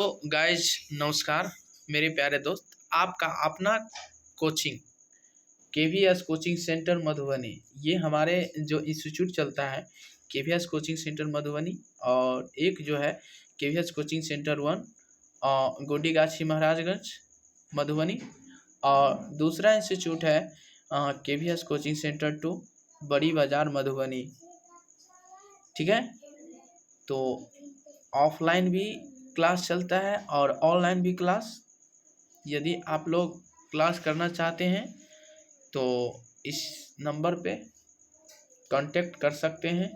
तो गाइज नमस्कार मेरे प्यारे दोस्त। आपका अपना coaching KVS coaching centre Madhubani, ये हमारे जो इंस्टीट्यूट चलता है केवीएस कोचिंग सेंटर मधुबनी, और एक जो है KVS coaching centre 1 Godigachhi Maharajganj Madhubani, और दूसरा इंस्टीट्यूट है केवीएस कोचिंग सेंटर 2 बड़ी बाजार मधुबनी। ठीक है, तो ऑफलाइन भी क्लास चलता है और ऑनलाइन भी क्लास। यदि आप लोग क्लास करना चाहते हैं तो इस नंबर पे कांटेक्ट कर सकते हैं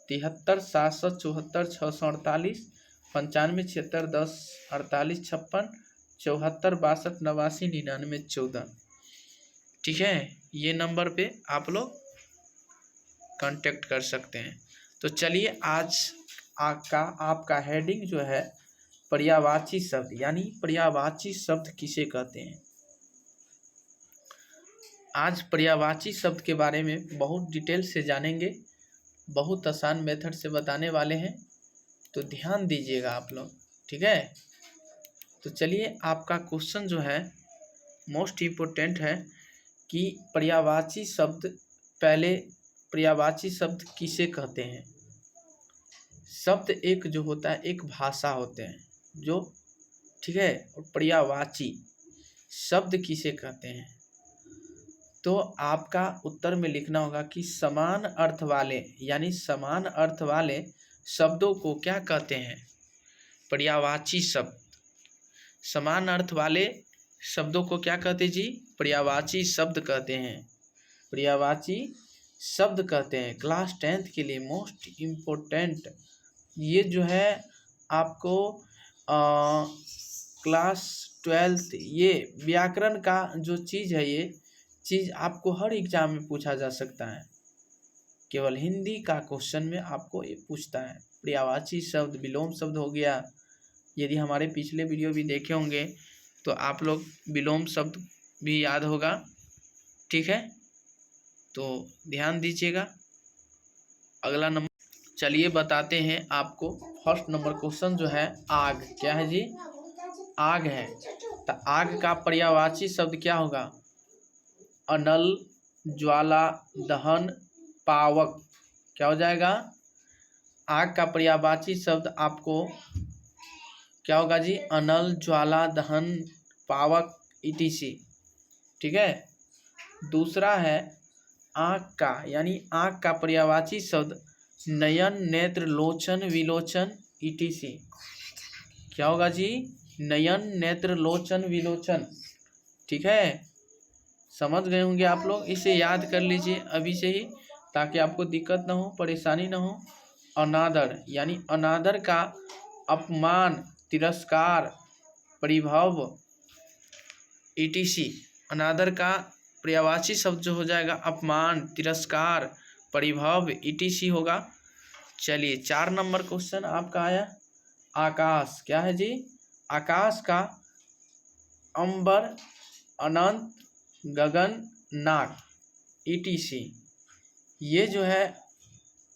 73 774 648 95 76 10 48 56 74 62 89 99 14। ठीक है, ये नंबर पे आप लोग कांटेक्ट कर सकते हैं। तो चलिए आज आपका हेडिंग जो है पर्यायवाची शब्द, यानी पर्यायवाची शब्द किसे कहते हैं। आज पर्यायवाची शब्द के बारे में बहुत डिटेल से जानेंगे, बहुत आसान मेथड से बताने वाले हैं, तो ध्यान दीजिएगा आप लोग। ठीक है, तो चलिए आपका क्वेश्चन जो है मोस्ट इम्पोर्टेंट है कि पर्यायवाची शब्द, पहले पर्यायवाची शब्द किसे कहते हैं। शब्द एक जो होता है एक भाषा होते हैं जो, ठीक है, और पर्यायवाची शब्द किसे कहते हैं। तो आपका उत्तर में लिखना होगा कि समान अर्थ वाले, यानी समान अर्थ वाले शब्दों को क्या कहते हैं, पर्यायवाची शब्द। समान अर्थ वाले शब्दों को क्या कहते जी, पर्यायवाची शब्द कहते हैं, पर्यायवाची शब्द कहते हैं। क्लास 10th के लिए मोस्ट इम्पोर्टेंट ये जो है आपको क्लास 12th ये व्याकरण का जो चीज़ है, ये चीज़ आपको हर एग्जाम में पूछा जा सकता है। केवल हिंदी का क्वेश्चन में आपको ये पूछता है। पर्यायवाची शब्द, विलोम शब्द हो गया। यदि हमारे पिछले वीडियो भी देखे होंगे तो आप लोग विलोम शब्द भी याद होगा। ठीक है, तो ध्यान दीजिएगा। अगला नंबर चलिए बताते हैं आपको। फर्स्ट नंबर क्वेश्चन जो है आग, क्या है जी, आग है। तो आग का पर्यायवाची शब्द क्या होगा, अनल, ज्वाला, दहन, पावक। क्या हो जाएगा, आग का पर्यायवाची शब्द आपको क्या होगा जी, अनल, ज्वाला, दहन, पावक, etc। ठीक है, दूसरा है आँख का, यानी आँख का पर्यायवाची शब्द नयन, नेत्र, लोचन, विलोचन, etc। क्या होगा जी, नयन, नेत्र, लोचन, विलोचन। ठीक है, समझ गए होंगे आप लोग। इसे याद कर लीजिए अभी से ही, ताकि आपको दिक्कत ना हो, परेशानी ना हो। अनादर, यानी अनादर का अपमान, तिरस्कार, परिभव, etc। अनादर का पर्यायवाची शब्द जो हो जाएगा अपमान, तिरस्कार, परिभव, etc होगा। चलिए 4 नंबर क्वेश्चन आपका आया आकाश। क्या है जी, आकाश का अंबर, अनंत, गगन, नाक, etc। ये जो है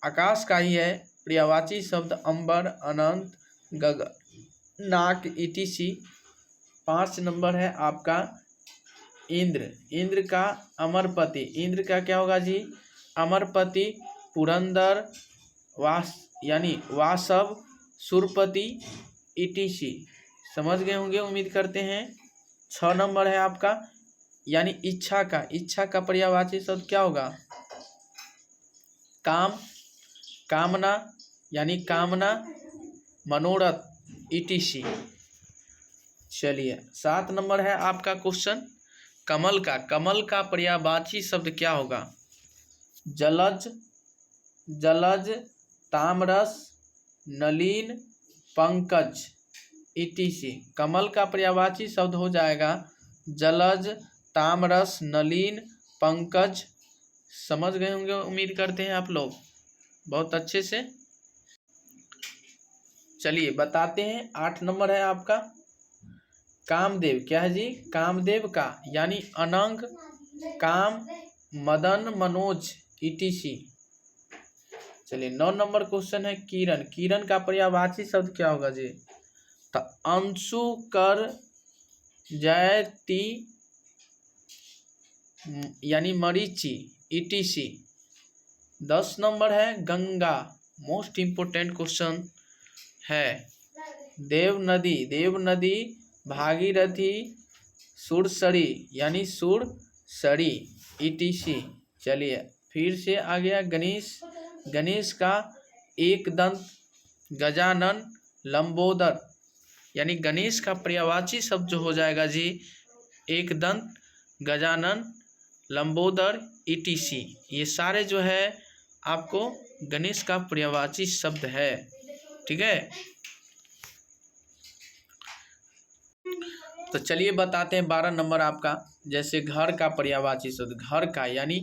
आकाश का ही है पर्यायवाची शब्द, अंबर, अनंत, गगन, नाक, etc। 5 नंबर है आपका इंद्र। इंद्र का अमरपति, इंद्र का क्या होगा जी, अमरपति, पुरंदर, वास यानी वासव, सुरपति, etc। समझ गए होंगे उम्मीद करते हैं। 6 नंबर है आपका, यानी इच्छा का, इच्छा का पर्यायवाची शब्द क्या होगा, काम, कामना, यानी कामना, मनोरथ, etc। चलिए 7 नंबर है आपका क्वेश्चन कमल का। कमल का पर्यायवाची शब्द क्या होगा, जलज, जलज, तामरस, नलीन, पंकज, etc। कमल का पर्यायवाची शब्द हो जाएगा जलज, तामरस, नलीन, पंकज। समझ गए होंगे उम्मीद करते हैं आप लोग बहुत अच्छे से। चलिए बताते हैं। 8 नंबर है आपका कामदेव। क्या है जी, कामदेव का, यानी अनंग, काम, मदन, मनोज, etc। चलिए 9 नंबर क्वेश्चन है किरण। किरण का पर्यायवाची शब्द क्या होगा जी, तो अंशु कर जयती यानी मरीचि ETC। 10 नंबर है गंगा, मोस्ट इम्पोर्टेंट क्वेश्चन है। देव नदी भागीरथी सुरसरी यानी सुरसरी ETC। चलिए फिर से आ गया गणेश का एक दंत गजानन लंबोदर यानी गणेश का पर्यायवाची शब्द जो हो जाएगा जी एक दंत गजानन लंबोदर ETC। ये सारे जो है आपको गणेश का पर्यायवाची शब्द है, ठीक है। तो चलिए बताते हैं 12 नंबर आपका, जैसे घर का पर्यायवाची शब्द, घर का यानी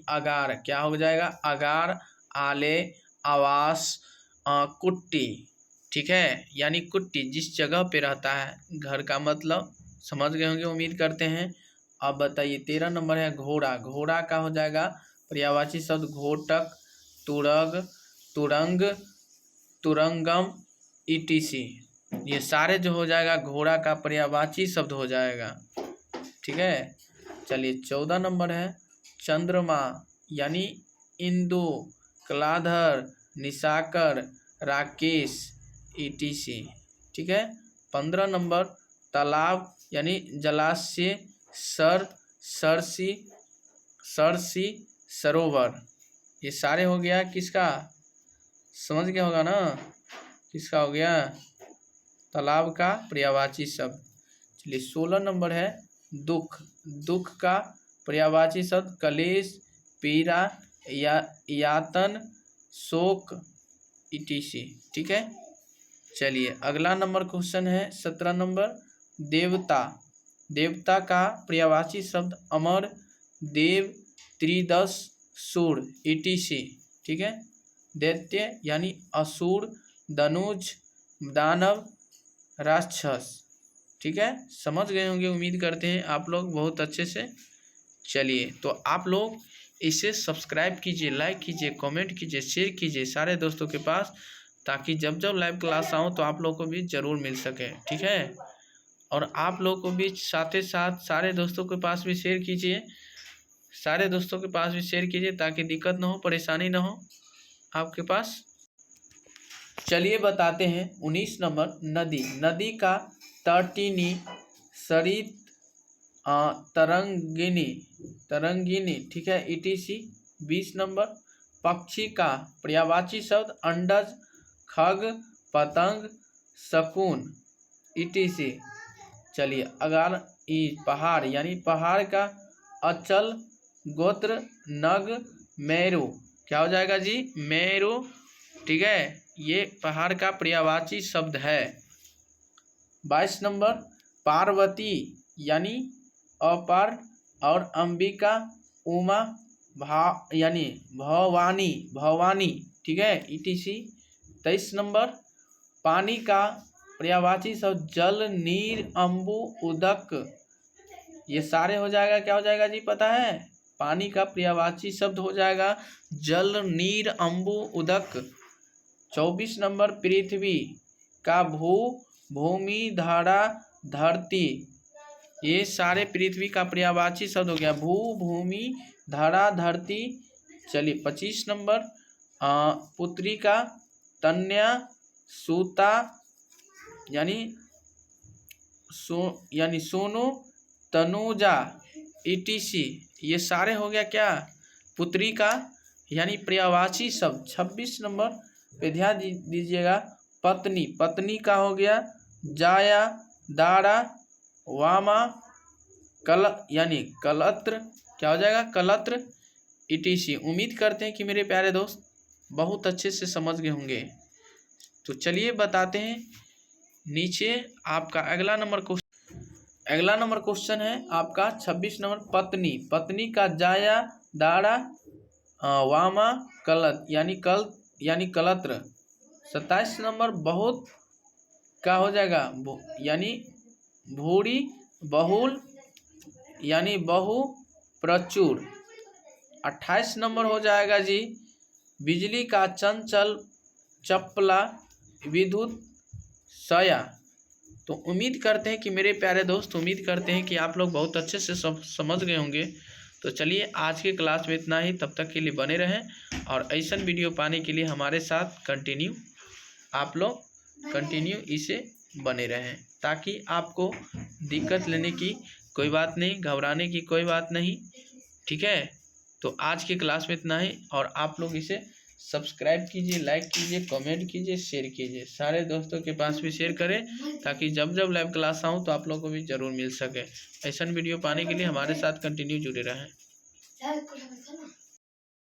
अगार, क्या हो जाएगा अगार, आले, आवास, कुट्टी, ठीक है, यानी कुट्टी जिस जगह पे रहता है घर का मतलब समझ गए होंगे उम्मीद करते हैं। अब बताइए 13 नंबर है घोड़ा का हो जाएगा पर्यायवाची शब्द घोटक, तुरग, तुरंग, तुरंगम ETC। ये सारे जो हो जाएगा घोड़ा का पर्यायवाची शब्द हो जाएगा, ठीक है। चलिए 14 नंबर है चंद्रमा यानी इंदु, कलाधर, निशाकर, राकेश ETC, ठीक है। 15 नंबर तालाब यानी जलाशय, सरसी, सरोवर। ये सारे हो गया किसका, समझ गया होगा ना किसका हो गया, तालाब का पर्यायवाची शब्द। चलिए 16 नंबर है दुख का पर्यायवाची शब्द कलेश, पीड़ा, यातन, शोक ETC, ठीक है। चलिए अगला नंबर क्वेश्चन है 17 नंबर देवता का पर्यायवाची शब्द अमर, देव, त्रिदश, सूर ETC, ठीक है। दैत्य यानी असुर, धनुज, दानव, राक्षस, ठीक है। समझ गए होंगे उम्मीद करते हैं आप लोग बहुत अच्छे से। चलिए तो आप लोग इसे सब्सक्राइब कीजिए, लाइक कीजिए, कमेंट कीजिए, शेयर कीजिए सारे दोस्तों के पास, ताकि जब लाइव क्लास आऊँ तो आप लोग को भी ज़रूर मिल सके, ठीक है। और आप लोग को भी साथ ही साथ सारे दोस्तों के पास भी शेयर कीजिए, ताकि दिक्कत ना हो, परेशानी ना हो आपके पास। चलिए बताते हैं 19 नंबर नदी का तटिनी, सरित, तरंगिनी, ठीक है ETC। 20 नंबर पक्षी का पर्यायवाची शब्द अंडज, खग, पतंग, शकुन ETC। चलिए अगर पहाड़ यानी पहाड़ का अचल, गोत्र, नग, मेरु, क्या हो जाएगा जी मेरु, ठीक है। ये पहाड़ का पर्यायवाची शब्द है। 22 नंबर पार्वती यानी अपार और अंबिका, उमा, यानी भवानी, ठीक है ETC। 23 नंबर पानी का पर्यायवाची शब्द जल, नीर, अम्बु, उदक। ये सारे हो जाएगा, क्या हो जाएगा जी पता है, पानी का पर्यायवाची शब्द हो जाएगा जल, नीर, अम्बु, उदक। 24 नंबर पृथ्वी का भूमि, धरा, धरती। ये सारे पृथ्वी का पर्यायवाची शब्द हो गया भूमि, धरा, धरती। चलिए 25 नंबर पुत्री का तन्या, सूता यानी सोनू, तनुजा ETC। ये सारे हो गया क्या पुत्री का यानी पर्यायवाची शब्द। 26 नंबर पे ध्यान दीजिएगा पत्नी का हो गया जाया, दारा, वामा, यानी कलत्र, क्या हो जाएगा कलत्र ETC। उम्मीद करते हैं कि मेरे प्यारे दोस्त बहुत अच्छे से समझ गए होंगे। तो चलिए बताते हैं नीचे आपका अगला नंबर क्वेश्चन है आपका 26 नंबर पत्नी का जाया, दारा, वामा, कलत यानी कलत्र। 27 नंबर बहुत का हो जाएगा यानी भूरी, बहुल यानी बहु, प्रचुर। 28 नंबर हो जाएगा जी बिजली का चंचल, चपला, विद्युत, सया। तो उम्मीद करते हैं कि मेरे प्यारे दोस्त, उम्मीद करते हैं कि आप लोग बहुत अच्छे से सब समझ गए होंगे। तो चलिए आज के क्लास में इतना ही, तब तक के लिए बने रहें और ऐसा वीडियो पाने के लिए हमारे साथ कंटिन्यू आप लोग कंटिन्यू इसे बने रहें, ताकि आपको दिक्कत लेने की कोई बात नहीं, घबराने की कोई बात नहीं। ठीक है, तो आज की क्लास में इतना ही और आप लोग इसे सब्सक्राइब कीजिए, लाइक कीजिए, कमेंट कीजिए, शेयर कीजिए, सारे दोस्तों के पास भी शेयर करें, ताकि जब जब लाइव क्लास आऊँ तो आप लोगों को भी ज़रूर मिल सके। ऐसा वीडियो पाने के लिए हमारे साथ कंटिन्यू जुड़े रहें।